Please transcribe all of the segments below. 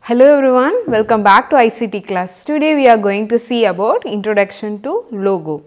Hello everyone, welcome back to ICT class. Today we are going to see about introduction to logo.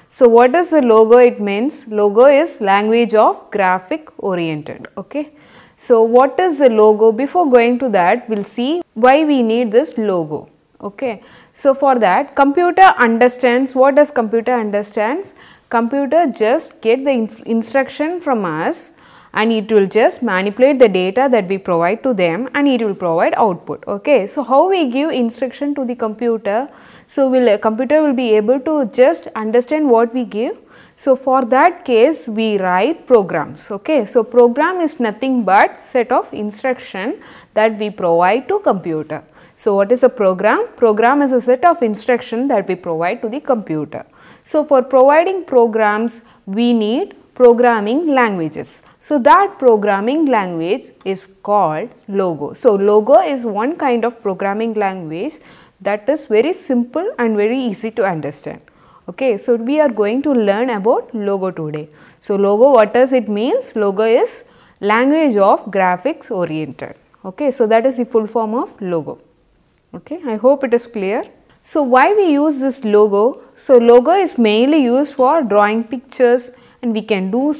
So what is a logo? It means logo is language of graphic oriented. Okay. So what is a logo? Before going to that, we'll see why we need this logo. Okay. So for that, computer understands. What does computer understands? Computer just get the instruction from us and it will just manipulate the data that we provide to them and it will provide output. Okay. So how we give instruction to the computer? So computer will be able to just understand what we give. So for that case we write programs. Okay. So program is nothing but set of instruction that we provide to computer. So what is a program? Program is a set of instruction that we provide to the computer. So for providing programs we need programming languages. So that programming language is called logo. So logo is one kind of programming language that is very simple and very easy to understand. Okay, so we are going to learn about logo today. So logo, what does it means? Logo is language of graphics oriented. Okay, so that is the full form of logo. Okay, I hope it is clear. So why we use this logo? So logo is mainly used for drawing pictures, and we can do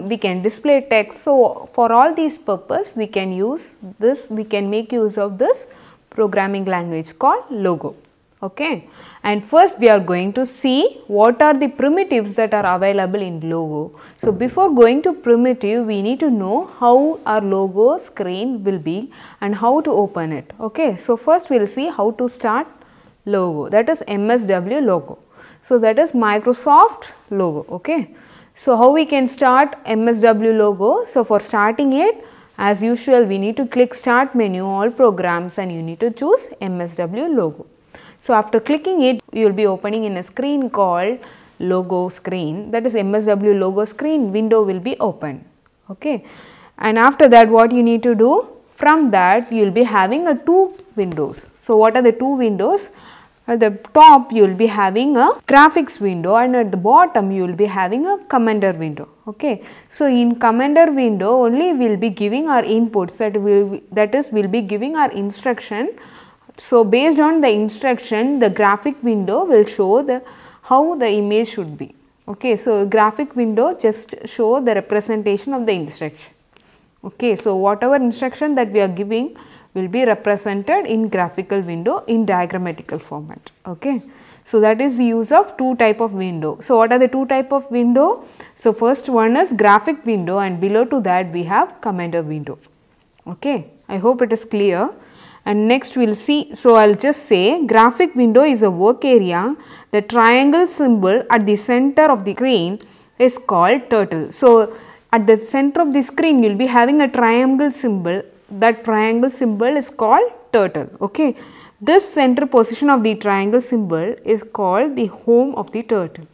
we can display text. So for all these purpose we can use this, we can make use of this programming language called logo. Okay. And first we are going to see what are the primitives that are available in logo. So before going to primitive, we need to know how our logo screen will be and how to open it. Okay. So first we will see how to start logo, that is MSW logo. So that is Microsoft logo. Okay. So how we can start MSW logo? So for starting it, as usual we need to click start menu, all programs, and you need to choose MSW logo. So after clicking it, you will be opening in a screen called logo screen, that is MSW logo screen window will be open. Okay. And after that what you need to do? From that you will be having two windows. So what are the two windows? At the top you will be having a graphics window and at the bottom you will be having a commander window. Okay. So in commander window only we will be giving our inputs, that is we will be giving our instruction. So based on the instruction the graphic window will show how the image should be. Okay. So graphic window just show the representation of the instruction. Okay. So whatever instruction that we are giving will be represented in graphical window in diagrammatical format. Okay. So that is the use of two type of window. So what are the two type of window? So first one is graphic window and below to that we have commander window. Okay. I hope it is clear. And next we will see, so I will just say graphic window is a work area. The triangle symbol at the center of the screen is called turtle. So at the center of the screen you will be having a triangle symbol. That triangle symbol is called turtle. Okay. This center position of the triangle symbol is called the home of the turtle.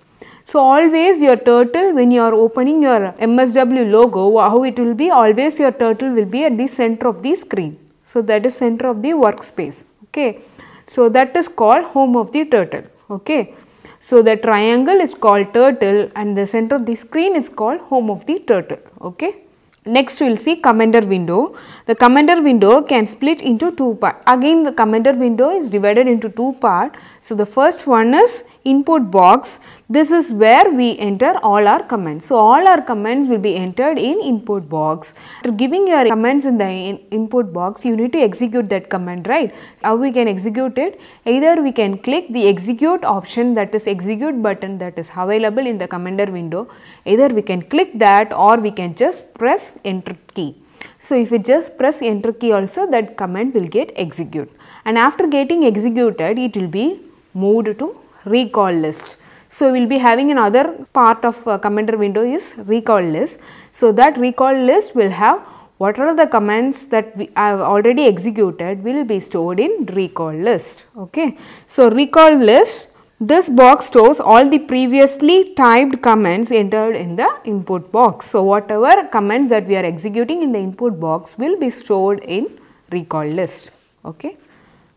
So always your turtle, when you are opening your MSW logo, how it will be? Always your turtle will be at the center of the screen. So that is center of the workspace. Okay. So that is called home of the turtle. Okay. So the triangle is called turtle and the center of the screen is called home of the turtle. Okay. Next we will see commander window. The commander window can split into two parts. Again the commander window is divided into two parts. So the first one is input box. This is where we enter all our commands. So all our commands will be entered in input box. After giving your commands in the input box, you need to execute that command, right? How we can execute it? Either we can click the execute option, that is execute button that is available in the commander window. Either we can click that or we can just press enter key. So if you just press enter key also, that command will get executed, and after getting executed it will be moved to recall list. So we will be having another part of commander window is recall list. So that recall list will have what are the commands that we have already executed will be stored in recall list. Okay. So recall list, this box stores all the previously typed commands entered in the input box. So whatever commands that we are executing in the input box will be stored in recall list. Okay.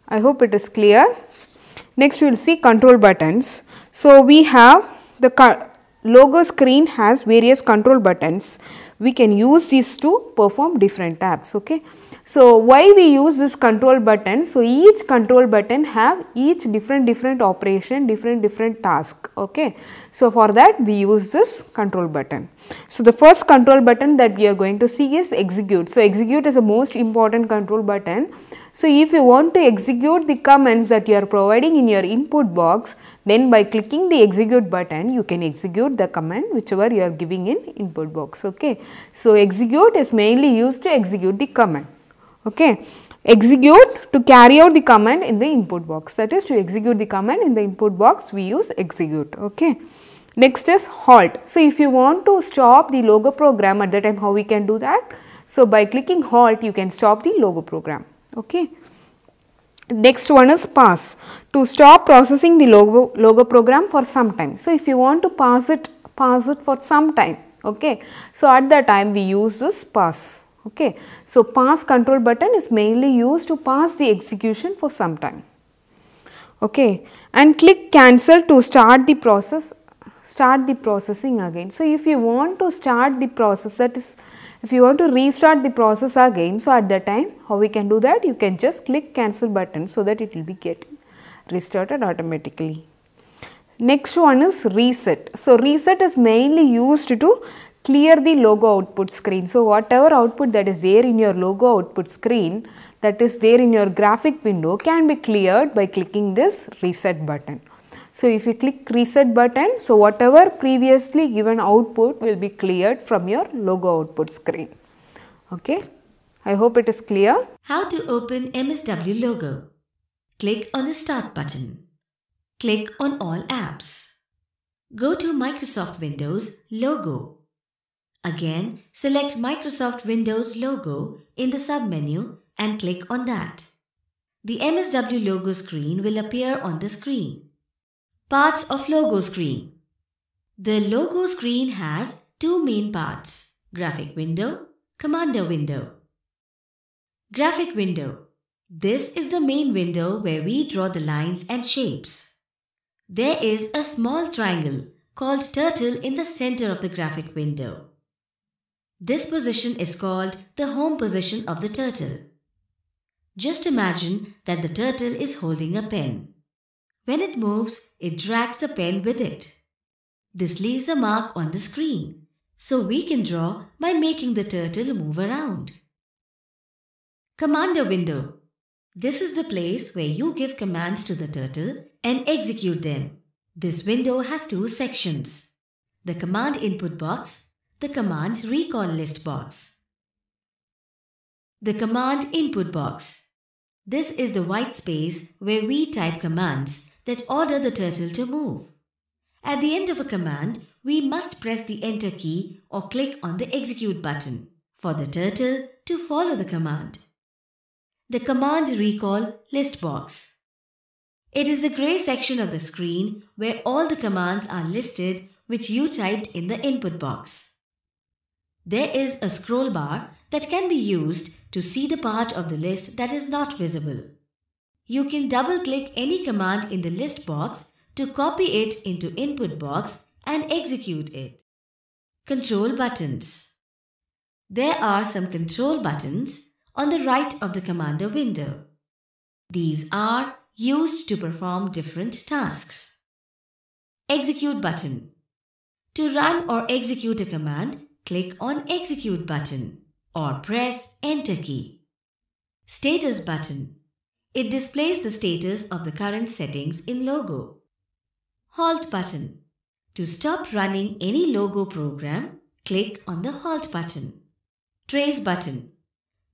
I hope it is clear. Next we will see control buttons. So we have the logo screen has various control buttons. We can use these to perform different tabs. Okay. So why we use this control button? So each control button have each different operation, different task. Okay. So for that we use this control button. So the first control button that we are going to see is execute. So execute is the most important control button. So if you want to execute the commands that you are providing in your input box, then by clicking the execute button you can execute the command whichever you are giving in input box. Okay. So execute is mainly used to execute the command. Okay. Execute to carry out the command in the input box, that is to execute the command in the input box we use execute. Okay. Next is halt. So if you want to stop the logo program at the time, how we can do that? So by clicking halt you can stop the logo program. Okay. Next one is pause, to stop processing the logo program for some time. So if you want to pause it for some time. Okay. So at that time we use this pause. Okay. So pause control button is mainly used to pause the execution for some time. Okay. And click cancel to start the processing again. So if you want to start the process, that is if you want to restart the process again, so at that time how we can do that? You can just click cancel button so that it will be getting restarted automatically. Next one is reset. So reset is mainly used to clear the logo output screen. So whatever output that is there in your logo output screen, that is there in your graphic window, can be cleared by clicking this reset button. So if you click reset button, so whatever previously given output will be cleared from your logo output screen. Okay. I hope it is clear. How to open MSW logo? Click on the start button. Click on all apps. Go to Microsoft Windows logo. Again, select Microsoft Windows logo in the submenu and click on that. The MSW logo screen will appear on the screen. Parts of logo screen. The logo screen has two main parts, graphic window, commander window. Graphic window. This is the main window where we draw the lines and shapes. There is a small triangle called turtle in the center of the graphic window. This position is called the home position of the turtle. Just imagine that the turtle is holding a pen. When it moves, it drags the pen with it. This leaves a mark on the screen, so we can draw by making the turtle move around. Commander window. This is the place where you give commands to the turtle and execute them. This window has two sections: the command input box, the command recall list box. The command input box. This is the white space where we type commands that order the turtle to move. At the end of a command, we must press the enter key or click on the execute button for the turtle to follow the command. The command recall list box. It is the gray section of the screen where all the commands are listed which you typed in the input box. There is a scroll bar that can be used to see the part of the list that is not visible. You can double-click any command in the list box to copy it into input box and execute it. Control buttons. There are some control buttons on the right of the commander window. These are used to perform different tasks. Execute button. To run or execute a command, click on execute button or press enter key. Status button. It displays the status of the current settings in logo. Halt button. To stop running any logo program, click on the halt button. Trace button.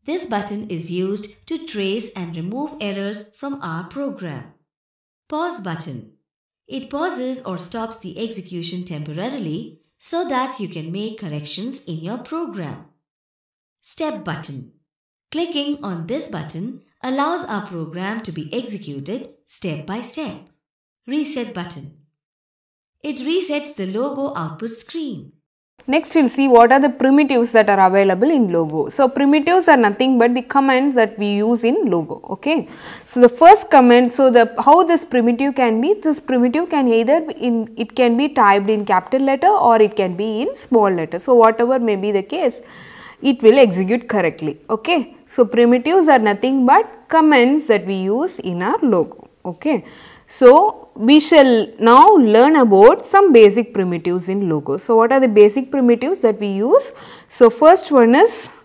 This button is used to trace and remove errors from our program. Pause button. It pauses or stops the execution temporarily so that you can make corrections in your program. Step button. Clicking on this button allows our program to be executed step by step. Reset button. It resets the logo output screen. Next we will see what are the primitives that are available in logo. So primitives are nothing but the commands that we use in logo. Okay. So the first command, so how this primitive can be, this primitive can either it can be typed in capital letter or it can be in small letter. So whatever may be the case, it will execute correctly. Okay. So, primitives are nothing but commands that we use in our logo. Okay. So, we shall now learn about some basic primitives in logo. So, what are the basic primitives that we use? So, first one is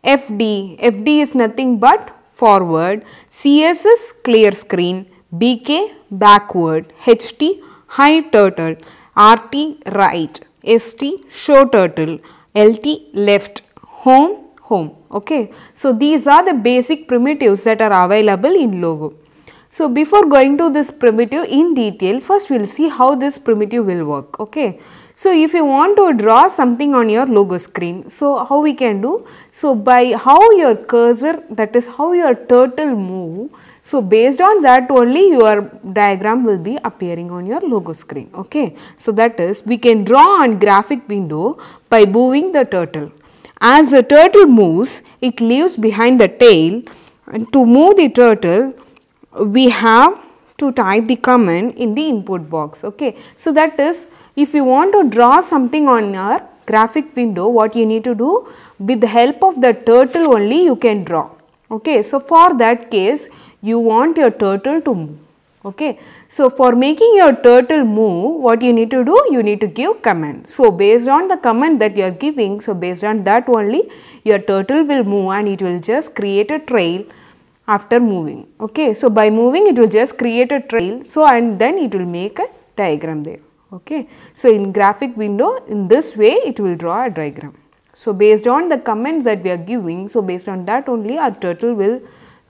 FD. FD is nothing but forward, CS is clear screen, BK backward, HT hide turtle, RT right, ST show turtle, LT left, home home. Okay. So, these are the basic primitives that are available in logo. So, before going to this primitive in detail, first we will see how this primitive will work. Okay. So, if you want to draw something on your logo screen, so how we can do? So, by how your cursor, that is how your turtle move, so based on that only your diagram will be appearing on your logo screen. Okay. So, that is we can draw on graphic window by moving the turtle. As the turtle moves, it leaves behind the tail, and to move the turtle, we have to type the command in the input box. Okay. So, that is if you want to draw something on your graphic window, what you need to do, with the help of the turtle only you can draw. Okay. So, for that case you want your turtle to move. Okay. So, for making your turtle move, what you need to do, you need to give command. So, based on the command that you are giving, so based on that only your turtle will move and it will just create a trail after moving. Okay. So, by moving it will just create a trail, so and then it will make a diagram there. Okay. So, in graphic window, in this way it will draw a diagram. So, based on the comments that we are giving, so based on that only our turtle will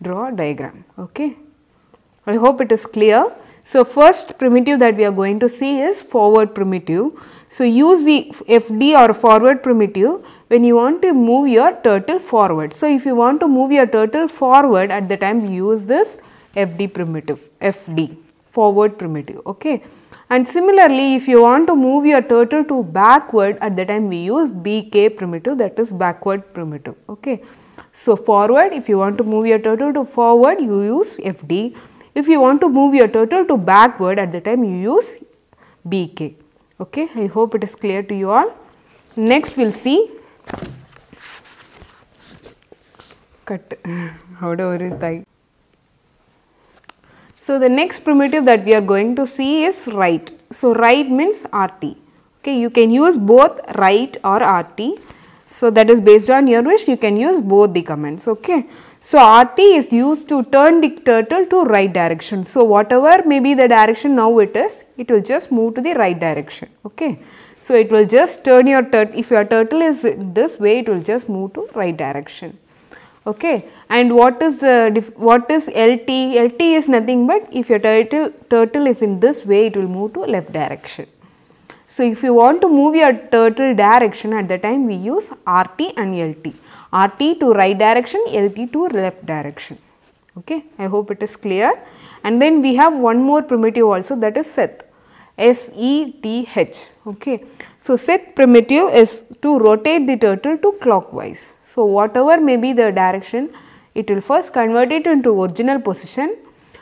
draw a diagram. Okay. I hope it is clear. So, first primitive that we are going to see is forward primitive. So, use the FD or forward primitive when you want to move your turtle forward. So, if you want to move your turtle forward, at the time you use this FD primitive, FD forward primitive. Okay. And similarly, if you want to move your turtle to backward, at the time we use BK primitive, that is backward primitive. Okay. So, forward, if you want to move your turtle to forward, you use FD. If you want to move your turtle to backward, at the time you use BK. Okay. I hope it is clear to you all. Next we will see cut. So, the next primitive that we are going to see is right. So, right means RT. Okay. You can use both right or RT. So, that is based on your wish, you can use both the commands. Okay. So, RT is used to turn the turtle to right direction. So, whatever may be the direction now it is, it will just move to the right direction. Okay. So, it will just turn your turtle, if your turtle is this way, it will just move to right direction. Okay. And what is LT? LT is nothing but if your turtle is in this way, it will move to left direction. So, if you want to move your turtle direction, at the time we use RT and LT. RT to right direction, LT to left direction. Okay. I hope it is clear. And then we have one more primitive also, that is Seth. SETH. Okay. So, Seth primitive is to rotate the turtle to clockwise. So, whatever may be the direction, it will first convert it into original position.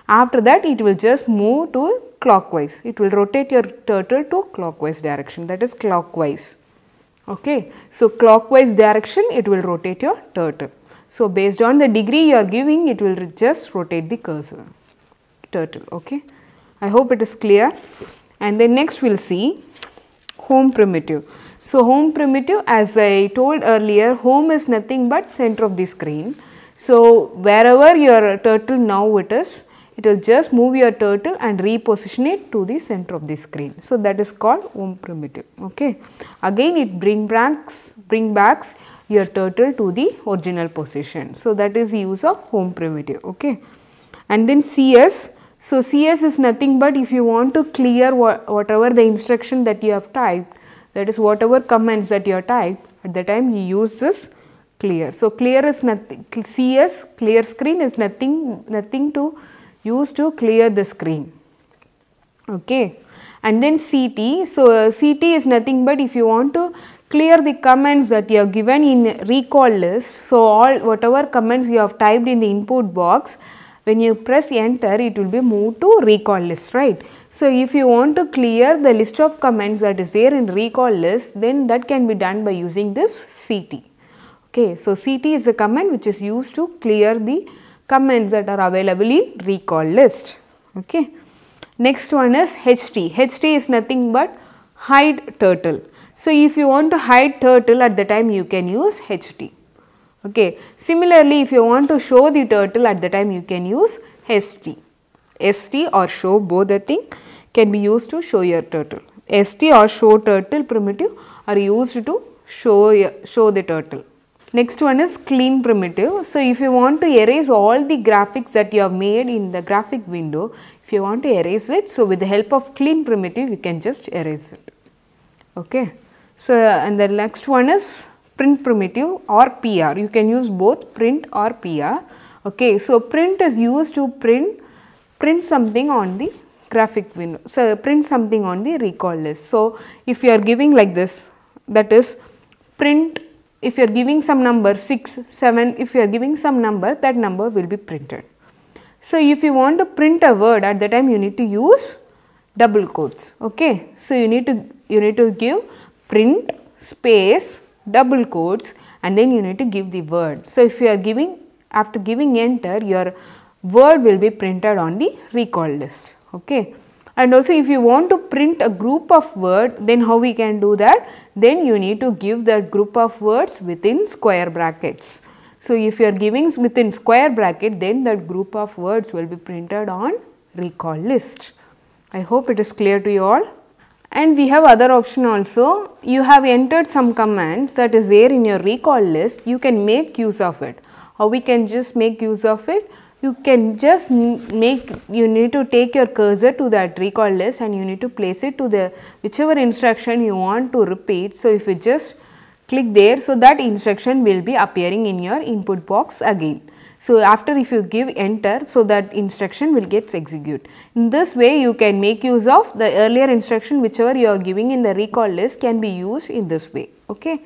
After that, it will just move to clockwise. It will rotate your turtle to clockwise direction, that is clockwise. Okay. So, clockwise direction, it will rotate your turtle. So, based on the degree you are giving, it will just rotate the cursor turtle. Okay. I hope it is clear. And then next we will see home primitive. So, home primitive, as I told earlier, home is nothing but center of the screen. So, wherever your turtle now it is, it will just move your turtle and reposition it to the center of the screen. So, that is called home primitive. Okay. Again it bring back your turtle to the original position. So, that is the use of home primitive. Okay. And then CS. So, CS is nothing but if you want to clear whatever the instruction that you have typed, that is whatever commands that you have typed, at the time you use this clear. So, clear is nothing, CS, clear screen is nothing to use to clear the screen. Okay. And then CT. So, CT is nothing but if you want to clear the commands that you have given in recall list. So, all whatever commands you have typed in the input box, when you press enter, it will be moved to recall list, right. So, if you want to clear the list of commands that is there in recall list, then that can be done by using this CT. Okay, so CT is a command which is used to clear the comments that are available in recall list. Okay. Next one is HT. HT is nothing but hide turtle. So, if you want to hide turtle at the time you can use HT. Okay. Similarly, if you want to show the turtle at the time you can use ST. ST or show, both the thing can be used to show your turtle. ST or show turtle primitive are used to show the turtle. Next one is clean primitive. So, if you want to erase all the graphics that you have made in the graphic window, if you want to erase it, so with the help of clean primitive you can just erase it. Okay. So, and the next one is print primitive or PR. You can use both print or PR. Okay. So, print is used to print something on the graphic window. So, print something on the recall list. So, if you are giving like this, that is print. If you are giving some number 6, 7, if you are giving some number, that number will be printed. So, if you want to print a word at the time you need to use double quotes. Okay. So, you need to give print space double quotes and then you need to give the word. So, if you are giving, after giving enter, your word will be printed on the recall list. Okay. And also if you want to print a group of words, then how we can do that? Then you need to give that group of words within square brackets. So, if you are giving within square bracket, then that group of words will be printed on recall list. I hope it is clear to you all. And we have other option also. You have entered some commands that is there in your recall list, you can make use of it. How we can just make use of it? You can just you need to take your cursor to that recall list and you need to place it to the whichever instruction you want to repeat. So, if you just click there, so that instruction will be appearing in your input box again. So, after if you give enter, so that instruction will get executed. In this way you can make use of the earlier instruction whichever you are giving in the recall list can be used in this way. Okay.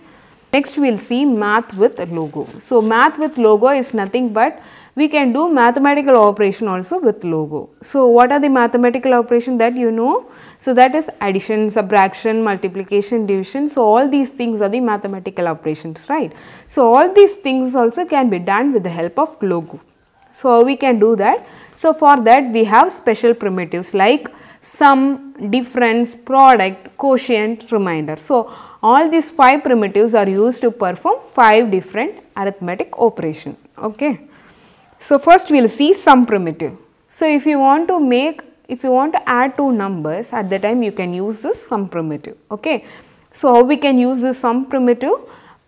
Next we will see math with logo. So, math with logo is nothing but we can do mathematical operation also with logo. So, what are the mathematical operation that you know? So, that is addition, subtraction, multiplication, division. So, all these things are the mathematical operations, right. So, all these things also can be done with the help of logo. So, how we can do that? So, for that we have special primitives like sum, difference, product, quotient, remainder. So, all these 5 primitives are used to perform 5 different arithmetic operation. Okay. So, first we will see sum primitive. So, if you want to add 2 numbers at the time you can use this sum primitive. Okay. So, how we can use this sum primitive?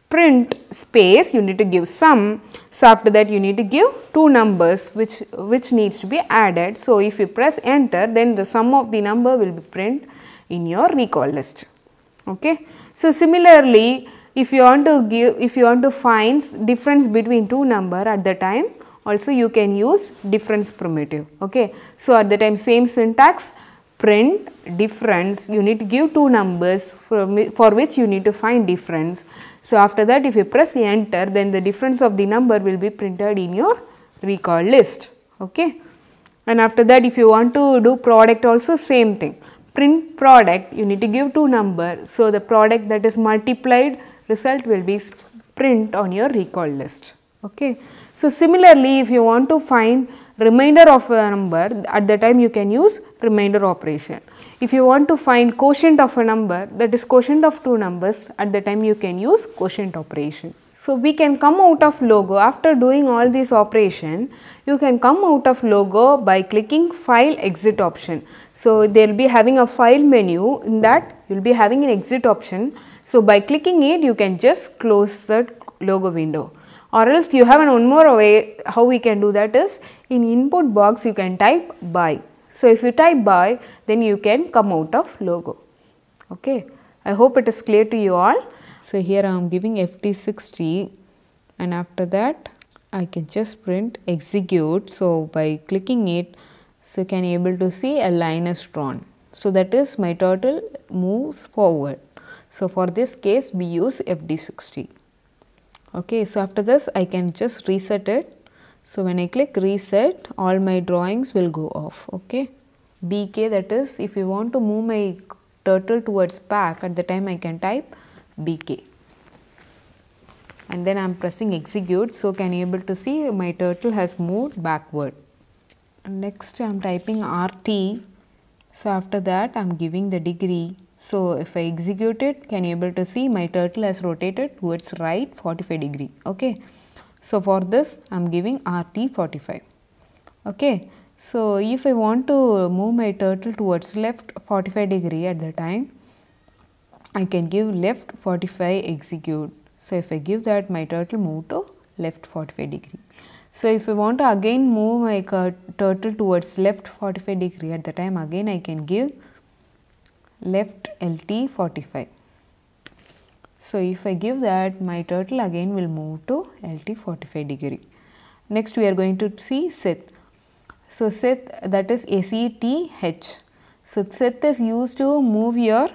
Print space, you need to give sum. So, after that you need to give 2 numbers which needs to be added. So, if you press enter, then the sum of the number will be print in your recall list. Okay. So, similarly, if you want to find difference between 2 number at the time, also you can use difference primitive. Okay. So, at the time same syntax, print difference, you need to give 2 numbers for which you need to find difference. So, after that if you press enter, then the difference of the number will be printed in your recall list. Okay. And after that if you want to do product also same thing, print product, you need to give 2 numbers. So, the product that is multiplied result will be print on your recall list. Okay. So, similarly, if you want to find remainder of a number, at the time you can use remainder operation. If you want to find quotient of a number, that is quotient of 2 numbers, at the time you can use quotient operation. So, we can come out of logo after doing all these operation. You can come out of logo by clicking file exit option. So, they will be having a file menu, in that you will be having an exit option. So, by clicking it you can just close the logo window. Or else you have one more way how we can do that is in input box you can type by. So, if you type by, then you can come out of logo. Okay. I hope it is clear to you all. So, here I am giving FT60 and after that I can just print execute. So, by clicking it, so you can able to see a line is drawn. So, that is my turtle moves forward. So, for this case we use FD60. Okay, so after this I can just reset it. So, when I click reset, all my drawings will go off. Okay. BK, that is if you want to move my turtle towards back, at the time I can type BK. and then I am pressing execute. So, can you able to see my turtle has moved backward. Next I am typing RT. So, after that I am giving the degree. So, if I execute it, can you able to see my turtle has rotated towards right 45 degree. Okay. So, for this I am giving RT 45. Okay. So, if I want to move my turtle towards left 45 degree at the time, I can give left 45 execute. So, if I give that, my turtle move to left 45 degree. So, if I want to again move my turtle towards left 45 degree at the time, again I can give left LT 45. So, if I give that, my turtle again will move to LT 45 degree. Next we are going to see set. So, set, that is SETH. So, set is used to move your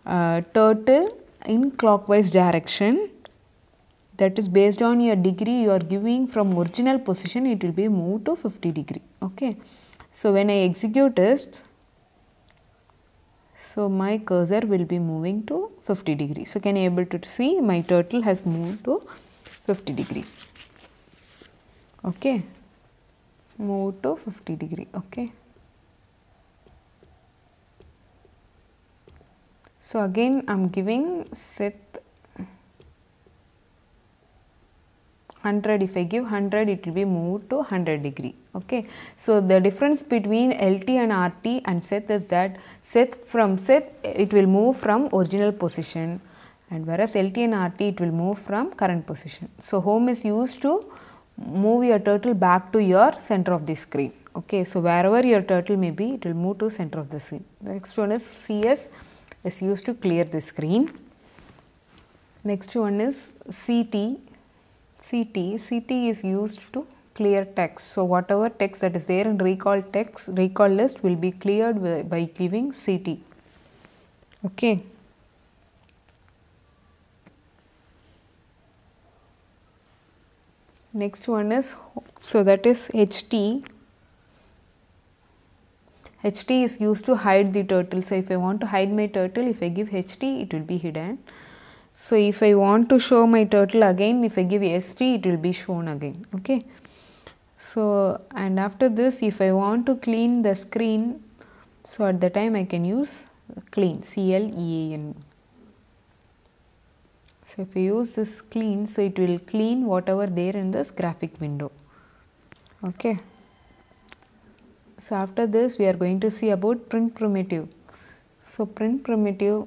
turtle in clockwise direction. That is based on your degree you are giving from original position, it will be moved to 50 degree. Okay. So, when I execute this, so my cursor will be moving to 50 degree. So, can you able to see my turtle has moved to 50 degree. Okay. Move to 50 degree. Okay. So, again I am giving set 100. If I give 100, it will be moved to 100 degree. Okay. So, the difference between LT and RT and set is that from set it will move from original position, and whereas LT and RT it will move from current position. So, home is used to move your turtle back to your center of the screen. Okay. So, wherever your turtle may be, it will move to center of the screen. The next one is CS is used to clear the screen. Next one is CT. CT is used to clear text. So, whatever text that is there in recall list will be cleared by giving CT. Okay. Next one is, so that is HT. HT is used to hide the turtle. So, if I want to hide my turtle, if I give HT, it will be hidden. So, if I want to show my turtle again, if I give ST, it will be shown again. Okay. So, and after this, if I want to clean the screen, so at the time I can use clean, CLEAN. So, if I use this clean, so it will clean whatever there in this graphic window. Okay. So, after this we are going to see about print primitive. So, print primitive,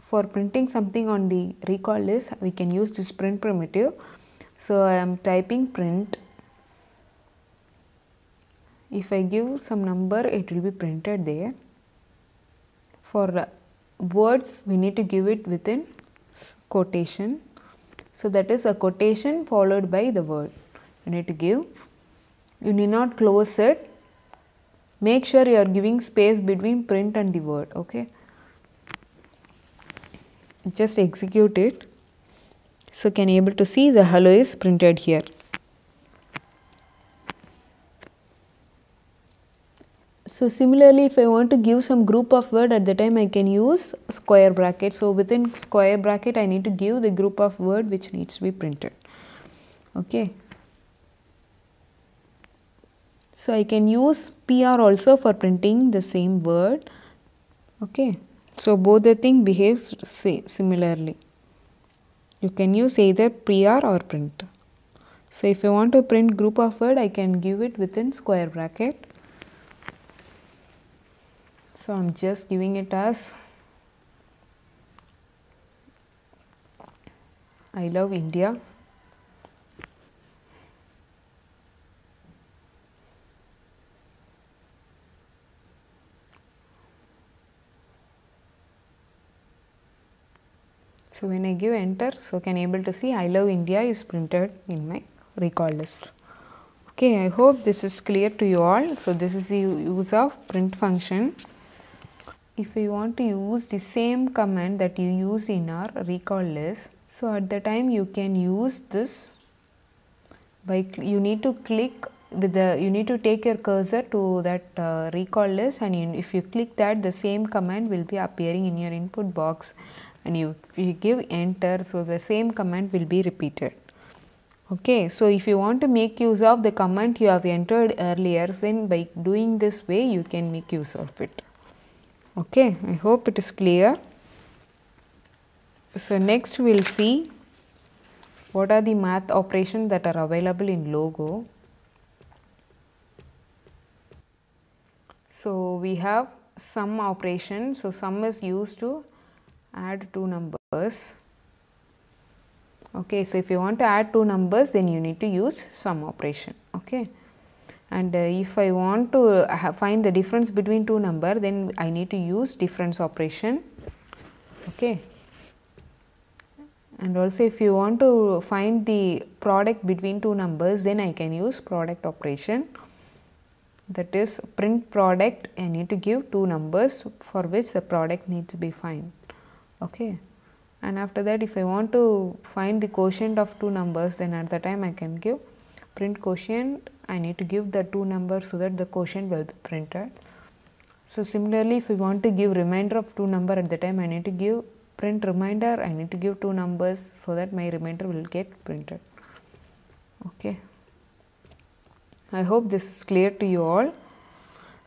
for printing something on the recall list, we can use this print primitive. So, I am typing print. If I give some number, it will be printed there. For words, we need to give it within quotation. So, that is a quotation followed by the word you need to give. You need not close it. Make sure you are giving space between print and the word. Okay. Just execute it. So, can you able to see the hello is printed here. So, similarly, if I want to give some group of word, at the time I can use square bracket. So, within square bracket I need to give the group of word which needs to be printed. Okay. So, I can use PR also for printing the same word. Okay. So, both the thing behaves similarly. You can use either PR or print. So, if I want to print group of word, I can give it within square bracket. So, I am just giving it as I love India. So, when I give enter, so can able to see I love India is printed in my recall list. Okay, I hope this is clear to you all. So, this is the use of print function. If you want to use the same command that you use in our recall list, so at the time you can use this by you need to click with the, you need to take your cursor to that recall list, and if you click that, the same command will be appearing in your input box, and if you give enter, so the same command will be repeated. Okay, so if you want to make use of the command you have entered earlier, then by doing this way you can make use of it. Okay, I hope it is clear. So next we will see what are the math operations that are available in Logo. So we have sum operation. So sum is used to add two numbers. Okay, so if you want to add two numbers, then you need to use sum operation. Okay, and if I want to find the difference between two numbers, then I need to use difference operation. Okay, and also if you want to find the product between two numbers, then I can use product operation. That is print product. I need to give two numbers for which the product needs to be found. Okay. And after that, if I want to find the quotient of two numbers, then at the time I can give print quotient. I need to give the two numbers so that the quotient will be printed. So similarly, if we want to give remainder of two number, at the time I need to give print remainder. I need to give two numbers so that my remainder will get printed. Okay. I hope this is clear to you all.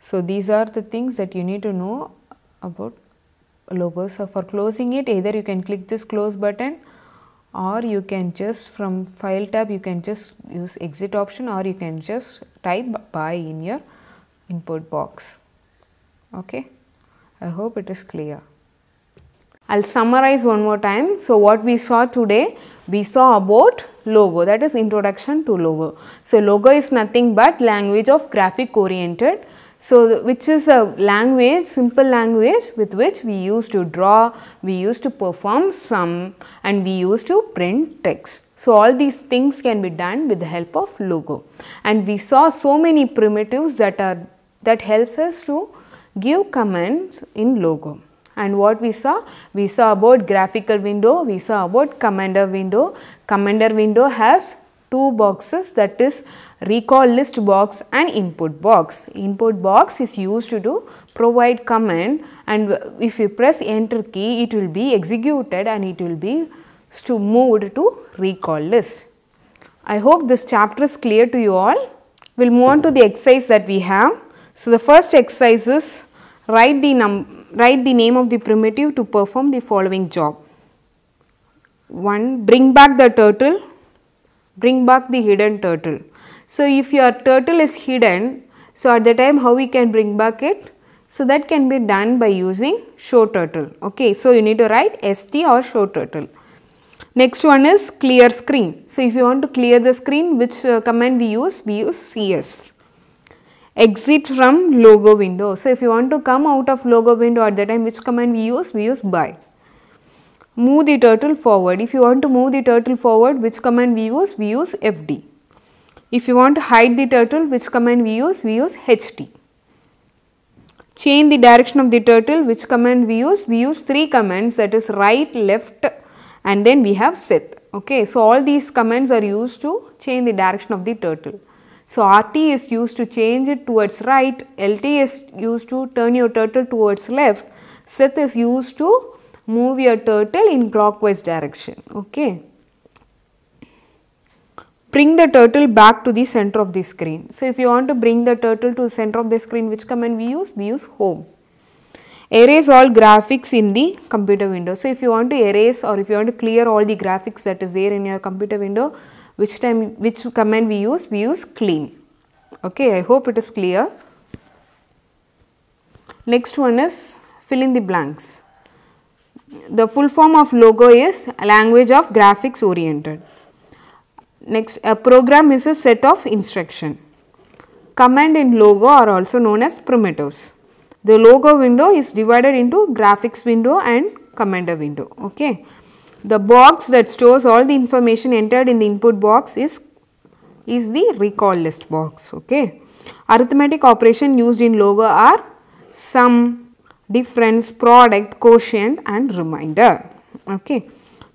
So these are the things that you need to know about Logo. So for closing it, either you can click this close button, or you can just from file tab you can just use exit option, or you can just type by in your input box. Okay, I hope it is clear. I'll summarize one more time. So what we saw today, we saw about Logo, that is introduction to Logo. So Logo is nothing but language of graphic oriented. So which is a language, simple language with which we used to draw, we used to perform sum, and we used to print text. So all these things can be done with the help of Logo. And we saw so many primitives that helps us to give commands in Logo. And what we saw about graphical window, we saw about commander window. Commander window has two boxes, that is recall list box and input box. Input box is used to provide command, and if you press enter key, it will be executed and it will be moved to recall list. I hope this chapter is clear to you all. We will move on to the exercise that we have. So the first exercise is write the name of the primitive to perform the following job. 1. Bring back the turtle. Bring back the hidden turtle. So if your turtle is hidden, so at the time how we can bring back it? So that can be done by using show turtle. Okay, so you need to write st or show turtle. Next one is clear screen. So if you want to clear the screen, which command we use? We use cs. Exit from Logo window. So if you want to come out of Logo window, at the time which command we use? We use by. Move the turtle forward. If you want to move the turtle forward, which command we use? We use fd. If you want to hide the turtle, which command we use? We use ht. Change the direction of the turtle, which command we use? We use three commands, that is right, left, and then we have set. Okay, so all these commands are used to change the direction of the turtle. So RT is used to change it towards right, LT is used to turn your turtle towards left, set is used to move your turtle in clockwise direction. Okay. Bring the turtle back to the center of the screen. So if you want to bring the turtle to the center of the screen, which command we use? We use home. Erase all graphics in the computer window. So if you want to erase or if you want to clear all the graphics that is there in your computer window, which command we use? We use clean. Okay, I hope it is clear. Next one is fill in the blanks. The full form of Logo is language of graphics oriented. Next, a program is a set of instruction. Command in Logo are also known as primitives. The Logo window is divided into graphics window and commander window. Okay. The box that stores all the information entered in the input box is the recall list box. Okay. Arithmetic operation used in Logo are sum, difference, product, quotient and remainder. Okay.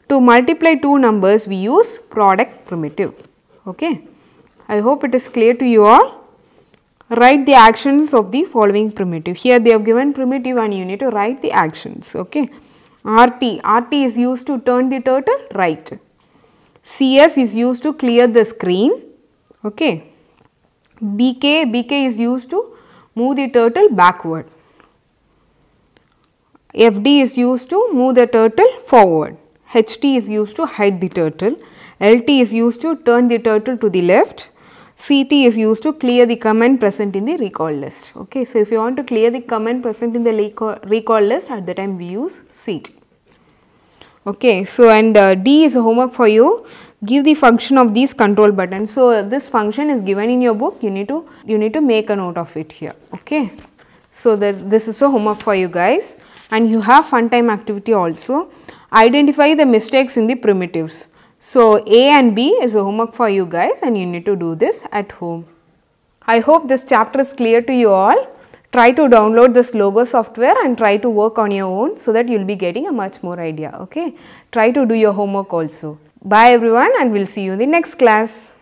To multiply two numbers, we use product primitive. Okay. I hope it is clear to you all. Write the actions of the following primitive. Here they have given primitive and you need to write the actions. Okay. RT is used to turn the turtle right. CS is used to clear the screen. Okay. BK is used to move the turtle backward. FD is used to move the turtle forward. HT is used to hide the turtle. LT is used to turn the turtle to the left. CT is used to clear the comment present in the recall list. Okay, so if you want to clear the comment present in the recall list, at the time we use CT. Okay, so and D is a homework for you. Give the function of these control buttons. So this function is given in your book. You need to make a note of it here. Okay, so this is a homework for you guys, and you have fun time activity also. Identify the mistakes in the primitives. So A and B is a homework for you guys, and you need to do this at home. I hope this chapter is clear to you all. Try to download this Logo software and try to work on your own so that you will be getting a much more idea. Okay. Try to do your homework also. Bye everyone, and we will see you in the next class.